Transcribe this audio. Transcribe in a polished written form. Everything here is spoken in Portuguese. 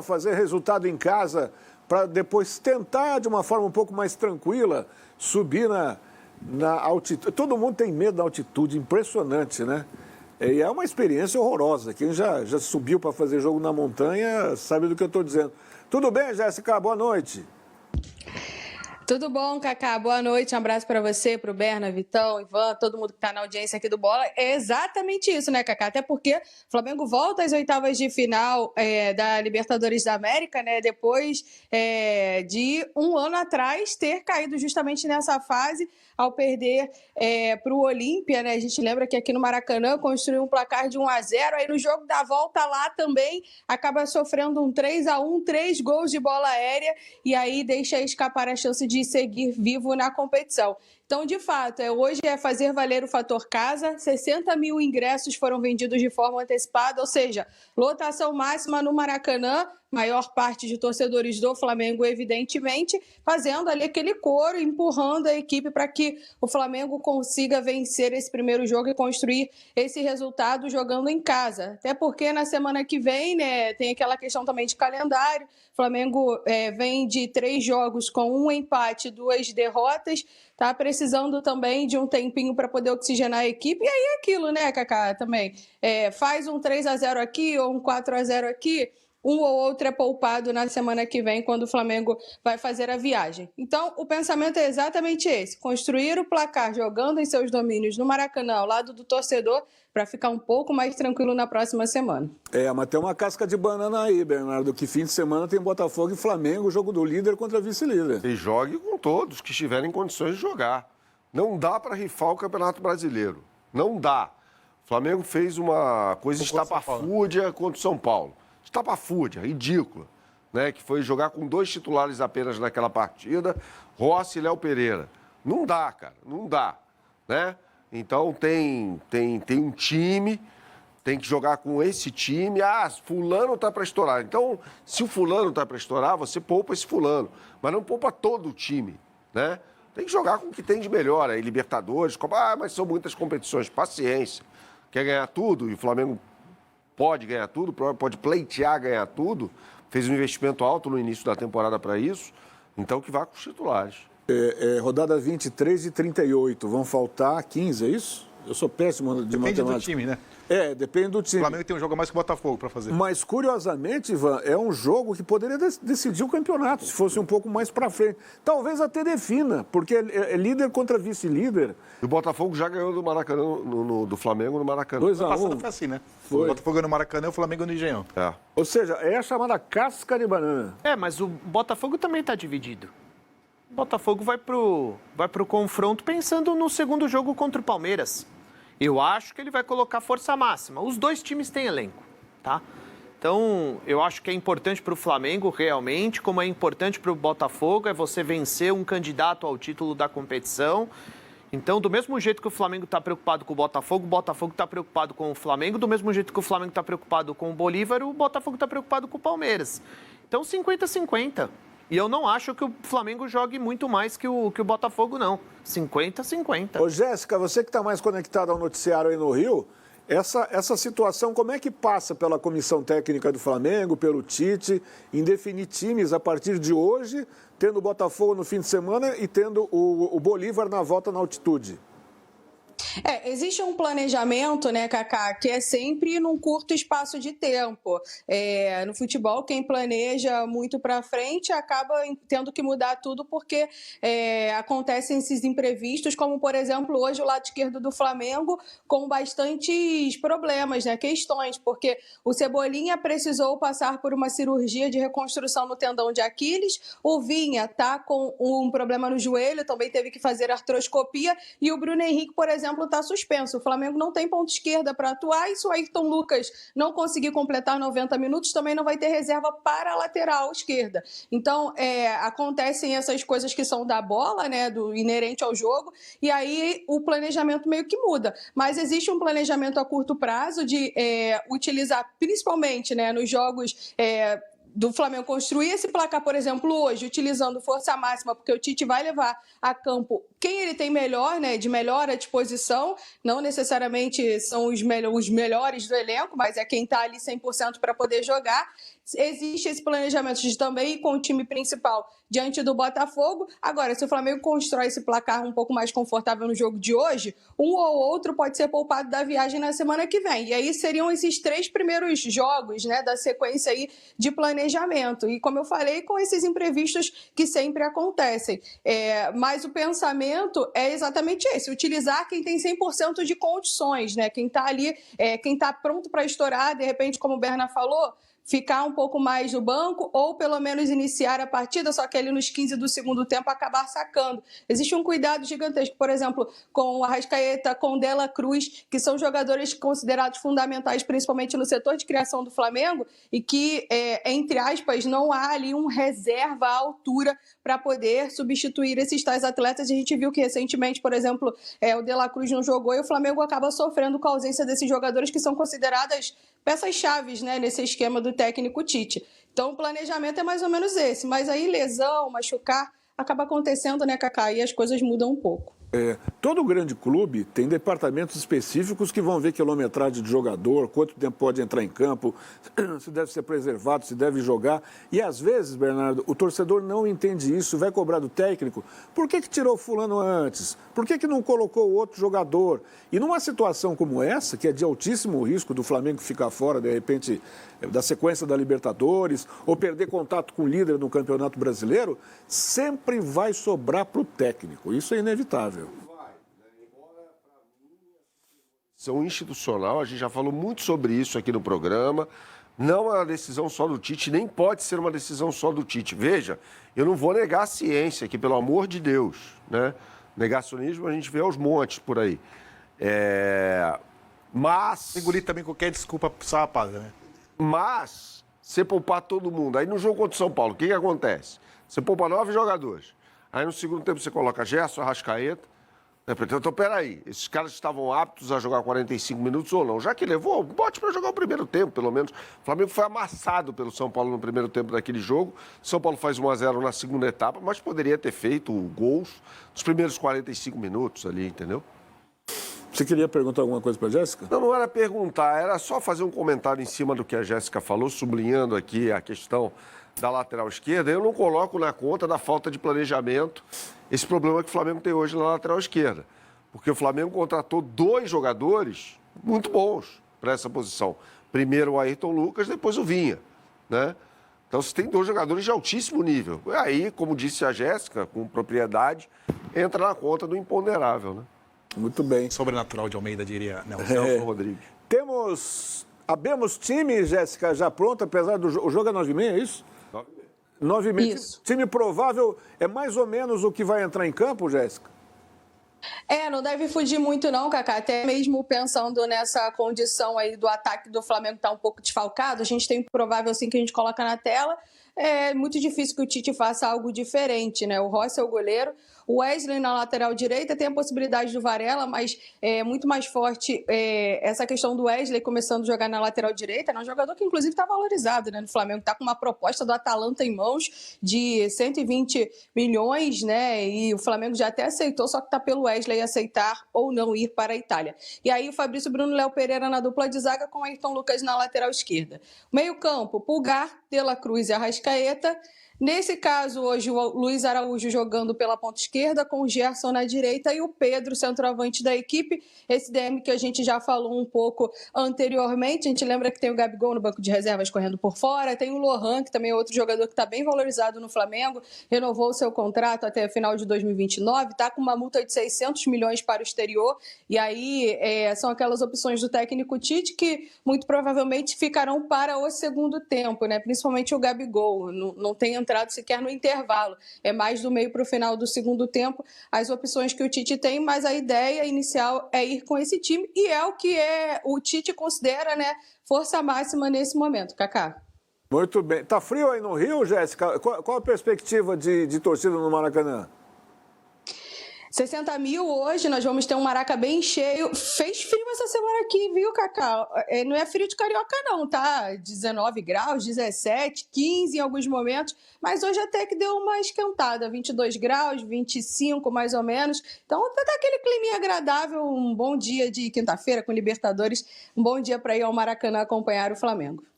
fazer resultado em casa para depois tentar de uma forma um pouco mais tranquila subir na altitude. Todo mundo tem medo da altitude, impressionante, né? E é uma experiência horrorosa. Quem já subiu para fazer jogo na montanha sabe do que eu estou dizendo. Tudo bem, Jéssica? Boa noite. Tudo bom, Cacá? Boa noite, um abraço para você, para o Berna, Vitão, Ivan, todo mundo que está na audiência aqui do Bola. É exatamente isso, né, Cacá? Até porque o Flamengo volta às oitavas de final da Libertadores da América, né? Depois de um ano atrás ter caído justamente nessa fase ao perder para o Olímpia, né? A gente lembra que aqui no Maracanã construiu um placar de 1-0, aí no jogo da volta lá também acaba sofrendo um 3-1, 3 gols de bola aérea, e aí deixa escapar a chance de seguir vivo na competição. Então, de fato, hoje é fazer valer o fator casa. 60 mil ingressos foram vendidos de forma antecipada, ou seja, lotação máxima no Maracanã, maior parte de torcedores do Flamengo, evidentemente, fazendo ali aquele coro, empurrando a equipe para que o Flamengo consiga vencer esse primeiro jogo e construir esse resultado jogando em casa. Até porque na semana que vem, né, tem aquela questão também de calendário. O Flamengo vem de 3 jogos com 1 empate e 2 derrotas. Tá precisando também de um tempinho para poder oxigenar a equipe. E aí é aquilo, né, Cacá, também. Faz um 3-0 aqui ou um 4-0 aqui, um ou outro é poupado na semana que vem, quando o Flamengo vai fazer a viagem. Então, o pensamento é exatamente esse: construir o placar jogando em seus domínios no Maracanã, ao lado do torcedor, para ficar um pouco mais tranquilo na próxima semana. Mas tem uma casca de banana aí, Bernardo, que fim de semana tem Botafogo e Flamengo, jogo do líder contra vice-líder. E jogue com todos que estiverem em condições de jogar. Não dá para rifar o Campeonato Brasileiro. Não dá. O Flamengo fez uma coisa estapafúrdia contra o São Paulo. Estapafúrdia, ridícula. Né? Que foi jogar com 2 titulares apenas naquela partida, Rossi e Léo Pereira. Não dá, cara. Não dá. Né? Então tem um time, tem que jogar com esse time. Fulano tá para estourar. Então, se o fulano tá para estourar, você poupa esse fulano. Mas não poupa todo o time, né? Tem que jogar com o que tem de melhor. Aí Libertadores, Copa, mas são muitas competições. Paciência. Quer ganhar tudo, e o Flamengo pode ganhar tudo, pode pleitear ganhar tudo. Fez um investimento alto no início da temporada para isso. Então que vá com os titulares. Rodada 23 e 38, vão faltar 15, é isso? Eu sou péssimo de matemática. Depende do time, né? Depende do time. O Flamengo tem um jogo a mais que o Botafogo para fazer. Mas, curiosamente, Ivan, é um jogo que poderia decidir o campeonato, se fosse um pouco mais para frente. Talvez até defina, porque é líder contra vice-líder. E o Botafogo já ganhou do Maracanã, do Flamengo no Maracanã. 2-1. Foi assim, né? Foi. O Botafogo no Maracanã e o Flamengo no Engenhão. Ou seja, é a chamada casca de banana. Mas o Botafogo também está dividido. O Botafogo vai pro confronto pensando no segundo jogo contra o Palmeiras. Eu acho que ele vai colocar força máxima. Os 2 times têm elenco, tá? Então, eu acho que é importante para o Flamengo, realmente, como é importante para o Botafogo, é você vencer um candidato ao título da competição. Então, do mesmo jeito que o Flamengo está preocupado com o Botafogo está preocupado com o Flamengo. Do mesmo jeito que o Flamengo está preocupado com o Bolívar, o Botafogo está preocupado com o Palmeiras. Então, 50-50. E eu não acho que o Flamengo jogue muito mais que o Botafogo, não. 50-50. Ô, Jéssica, você que está mais conectada ao noticiário aí no Rio, essa situação, como é que passa pela comissão técnica do Flamengo, pelo Tite, em definir times a partir de hoje, tendo o Botafogo no fim de semana e tendo o Bolívar na volta na altitude? Existe um planejamento, né, Cacá, que é sempre num curto espaço de tempo. No futebol, quem planeja muito para frente acaba tendo que mudar tudo porque acontecem esses imprevistos, como, por exemplo, hoje o lado esquerdo do Flamengo com bastantes problemas, né, questões, porque o Cebolinha precisou passar por uma cirurgia de reconstrução no tendão de Aquiles, o Vinha está com um problema no joelho, também teve que fazer artroscopia, e o Bruno Henrique, por exemplo, está suspenso. O Flamengo não tem ponta esquerda para atuar, e se o Ayrton Lucas não conseguir completar 90 minutos, também não vai ter reserva para a lateral esquerda. Então, acontecem essas coisas que são da bola, né, do inerente ao jogo, e aí o planejamento meio que muda. Mas existe um planejamento a curto prazo de utilizar, principalmente, né, nos jogos do Flamengo construir esse placar, por exemplo, hoje, utilizando força máxima, porque o Tite vai levar a campo quem ele tem melhor, né, de melhor à disposição, não necessariamente são os melhores do elenco, mas é quem está ali 100% para poder jogar. existe esse planejamento de também ir com o time principal diante do Botafogo. Agora, se o Flamengo constrói esse placar um pouco mais confortável no jogo de hoje, um ou outro pode ser poupado da viagem na semana que vem. E aí seriam esses 3 primeiros jogos, né, da sequência aí de planejamento. E como eu falei, com esses imprevistos que sempre acontecem. Mas o pensamento é exatamente esse, utilizar quem tem 100% de condições, né? Quem está ali, quem está pronto para estourar, de repente, como o Berna falou, ficar um pouco mais no banco ou pelo menos iniciar a partida, só que ali nos 15 do segundo tempo acabar sacando. Existe um cuidado gigantesco, por exemplo, com o Arrascaeta, com o Dela Cruz, que são jogadores considerados fundamentais, principalmente no setor de criação do Flamengo, e que, entre aspas, não há ali um reserva à altura para poder substituir esses tais atletas. A gente viu que recentemente, por exemplo, o Dela Cruz não jogou e o Flamengo acaba sofrendo com a ausência desses jogadores que são consideradas peças-chaves, né, nesse esquema do técnico Tite. Então, o planejamento é mais ou menos esse. Mas aí, lesão, machucar, acaba acontecendo, né, Cacá? E as coisas mudam um pouco. Todo grande clube tem departamentos específicos que vão ver quilometragem de jogador, quanto tempo pode entrar em campo, se deve ser preservado, se deve jogar. E às vezes, Bernardo, o torcedor não entende isso, vai cobrar do técnico. Por que tirou fulano antes? Por que não colocou o outro jogador? E numa situação como essa, que é de altíssimo risco do Flamengo ficar fora, de repente, da sequência da Libertadores, ou perder contato com o líder no Campeonato Brasileiro, sempre vai sobrar para o técnico. Isso é inevitável. São institucional, a gente já falou muito sobre isso aqui no programa. Não é uma decisão só do Tite, nem pode ser uma decisão só do Tite. Veja, eu não vou negar a ciência aqui, pelo amor de Deus, né? Negacionismo a gente vê aos montes por aí. Mas... Engolir também qualquer desculpa sarrapada, né? Mas, você poupar todo mundo. Aí no jogo contra o São Paulo, o que acontece? Você poupa 9 jogadores. Aí no segundo tempo você coloca Gerson, Arrascaeta. Então, peraí, esses caras estavam aptos a jogar 45 minutos ou não? Já que levou, bote para jogar o primeiro tempo, pelo menos. O Flamengo foi amassado pelo São Paulo no primeiro tempo daquele jogo. São Paulo faz 1-0 na segunda etapa, mas poderia ter feito gols nos primeiros 45 minutos ali, entendeu? Você queria perguntar alguma coisa para a Jéssica? Não era perguntar, era só fazer um comentário em cima do que a Jéssica falou, sublinhando aqui a questão da lateral esquerda. Eu não coloco na conta da falta de planejamento esse problema que o Flamengo tem hoje na lateral esquerda. Porque o Flamengo contratou 2 jogadores muito bons para essa posição. Primeiro o Ayrton Lucas, depois o Vinha, né? Então, você tem 2 jogadores de altíssimo nível. Aí, como disse a Jéssica, com propriedade, entra na conta do imponderável, né? Muito bem. Sobrenatural de Almeida, diria Nelson Rodrigues. Abemos time, Jéssica, já pronto, apesar do o jogo é 9h30, é isso? 9h30. Isso. Time provável é mais ou menos o que vai entrar em campo, Jéssica? Não deve fugir muito não, Cacá, até mesmo pensando nessa condição aí do ataque do Flamengo estar um pouco desfalcado, a gente tem um provável assim que a gente coloca na tela, é muito difícil que o Tite faça algo diferente, né? O Rossi é o goleiro, o Wesley na lateral direita, tem a possibilidade do Varela, mas é muito mais forte essa questão do Wesley começando a jogar na lateral direita, né? Um jogador que inclusive está valorizado, né, no Flamengo, está com uma proposta do Atalanta em mãos de 120 milhões, né? E o Flamengo já até aceitou, só que está pelo Wesley aceitar ou não ir para a Itália. E aí o Fabrício Bruno e Léo Pereira na dupla de zaga com o Ayrton Lucas na lateral esquerda. Meio campo, Pulgar, Dela Cruz e Arrascaeta. Nesse caso, hoje, o Luiz Araújo jogando pela ponta esquerda, com o Gerson na direita e o Pedro, centroavante da equipe. Esse DM que a gente já falou um pouco anteriormente. A gente lembra que tem o Gabigol no banco de reservas correndo por fora. Tem o Lohan, que também é outro jogador que está bem valorizado no Flamengo. Renovou o seu contrato até o final de 2029. Está com uma multa de 600 milhões para o exterior. E aí são aquelas opções do técnico Tite que muito provavelmente ficarão para o segundo tempo, né? Principalmente o Gabigol. Não tem entrado sequer no intervalo. É mais do meio para o final do segundo tempo as opções que o Tite tem, mas a ideia inicial é ir com esse time e é o que o Tite considera, né, força máxima nesse momento, Cacá. Muito bem. Tá frio aí no Rio, Jéssica? Qual a perspectiva de torcida no Maracanã? 60 mil hoje, nós vamos ter um Maraca bem cheio. Fez frio essa semana aqui, viu, Cacá? Não é frio de carioca não, tá? 19 graus, 17, 15 em alguns momentos, mas hoje até que deu uma esquentada, 22 graus, 25 mais ou menos. Então tá aquele climinha agradável, um bom dia de quinta-feira com Libertadores, um bom dia para ir ao Maracanã acompanhar o Flamengo.